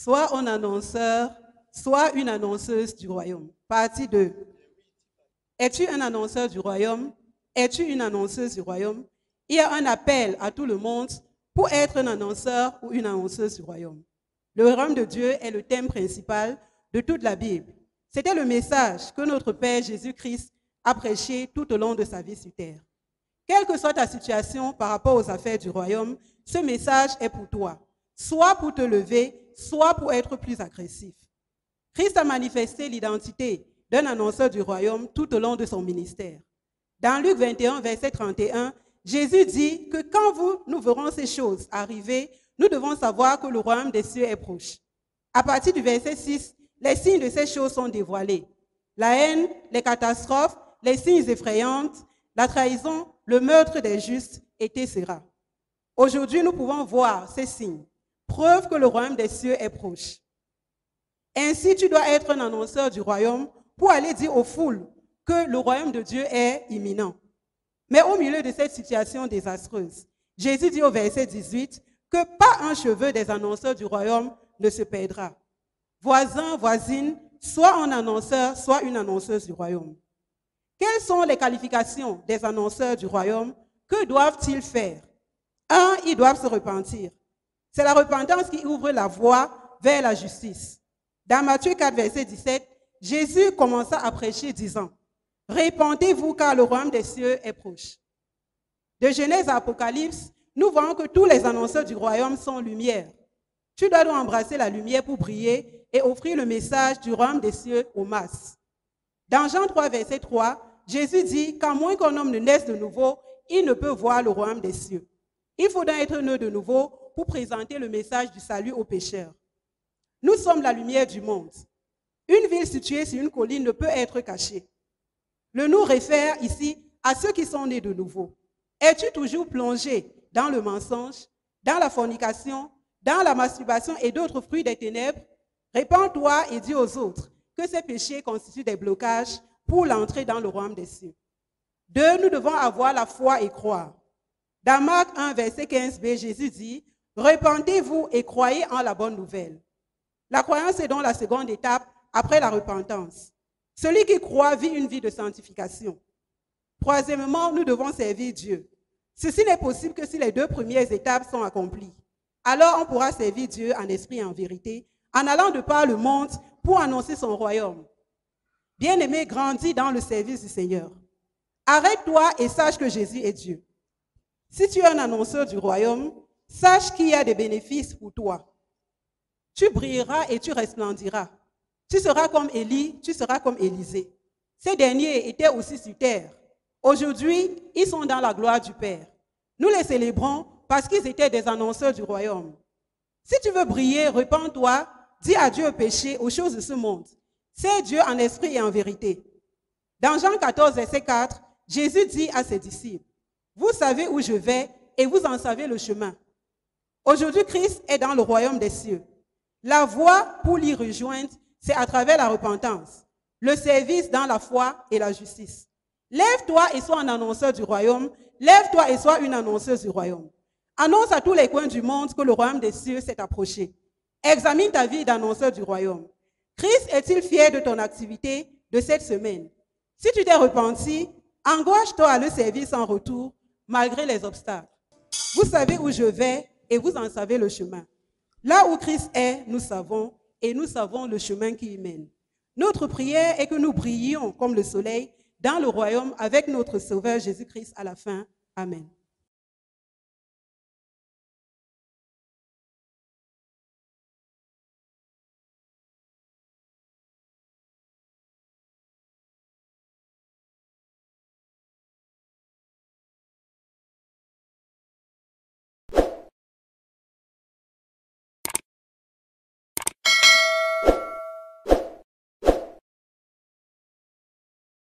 Sois un annonceur, sois une annonceuse du royaume. Partie 2. Es-tu un annonceur du royaume? Es-tu une annonceuse du royaume? Il y a un appel à tout le monde pour être un annonceur ou une annonceuse du royaume. Le royaume de Dieu est le thème principal de toute la Bible. C'était le message que notre Père Jésus-Christ a prêché tout au long de sa vie sur terre. Quelle que soit ta situation par rapport aux affaires du royaume, ce message est pour toi, soit pour te lever, soit pour être plus agressif. Christ a manifesté l'identité d'un annonceur du royaume tout au long de son ministère. Dans Luc 21, verset 31, Jésus dit que quand nous verrons ces choses arriver, nous devons savoir que le royaume des cieux est proche. À partir du verset 6, les signes de ces choses sont dévoilés. La haine, les catastrophes, les signes effrayants, la trahison, le meurtre des justes, etc. Aujourd'hui, nous pouvons voir ces signes, preuve que le royaume des cieux est proche. Ainsi, tu dois être un annonceur du royaume pour aller dire aux foules que le royaume de Dieu est imminent. Mais au milieu de cette situation désastreuse, Jésus dit au verset 18 que pas un cheveu des annonceurs du royaume ne se perdra. Voisins, voisines, soit un annonceur, soit une annonceuse du royaume. Quelles sont les qualifications des annonceurs du royaume? Que doivent-ils faire? 1, ils doivent se repentir. C'est la repentance qui ouvre la voie vers la justice. Dans Matthieu 4, verset 17, Jésus commença à prêcher disant, « Répentez-vous car le royaume des cieux est proche. » De Genèse à Apocalypse, nous voyons que tous les annonceurs du royaume sont lumière. Tu dois donc embrasser la lumière pour briller et offrir le message du royaume des cieux aux masses. Dans Jean 3, verset 3, Jésus dit qu'à moins qu'un homme ne naisse de nouveau, il ne peut voir le royaume des cieux. Il faut donc être né de nouveau pour présenter le message du salut aux pécheurs. Nous sommes la lumière du monde. Une ville située sur une colline ne peut être cachée. Le nous réfère ici à ceux qui sont nés de nouveau. Es-tu toujours plongé dans le mensonge, dans la fornication, dans la masturbation et d'autres fruits des ténèbres? Répands-toi et dis aux autres que ces péchés constituent des blocages pour l'entrée dans le royaume des cieux. 2, nous devons avoir la foi et croire. Dans Marc 1, verset 15b, Jésus dit, « Repentez-vous et croyez en la bonne nouvelle. » La croyance est donc la seconde étape après la repentance. Celui qui croit vit une vie de sanctification. Troisièmement, nous devons servir Dieu. Ceci n'est possible que si les 2 premières étapes sont accomplies. Alors on pourra servir Dieu en esprit et en vérité, en allant de par le monde pour annoncer son royaume. Bien-aimé, grandis dans le service du Seigneur. Arrête-toi et sache que Jésus est Dieu. Si tu es un annonceur du royaume, sache qu'il y a des bénéfices pour toi. Tu brilleras et tu resplendiras. Tu seras comme Élie, tu seras comme Élisée. Ces derniers étaient aussi sur terre. Aujourd'hui, ils sont dans la gloire du Père. Nous les célébrons parce qu'ils étaient des annonceurs du royaume. Si tu veux briller, repens-toi, dis adieu au péché, aux choses de ce monde. C'est Dieu en esprit et en vérité. Dans Jean 14, verset 4, Jésus dit à ses disciples, « Vous savez où je vais et vous en savez le chemin. » Aujourd'hui, Christ est dans le royaume des cieux. La voie pour l'y rejoindre, c'est à travers la repentance, le service dans la foi et la justice. Lève-toi et sois un annonceur du royaume. Lève-toi et sois une annonceuse du royaume. Annonce à tous les coins du monde que le royaume des cieux s'est approché. Examine ta vie d'annonceur du royaume. Christ est-il fier de ton activité de cette semaine? Si tu t'es repenti, engage-toi à le servir sans retour, malgré les obstacles. Vous savez où je vais et vous en savez le chemin. Là où Christ est, nous savons, et nous savons le chemin qui y mène. Notre prière est que nous brillions comme le soleil dans le royaume avec notre Sauveur Jésus-Christ à la fin. Amen.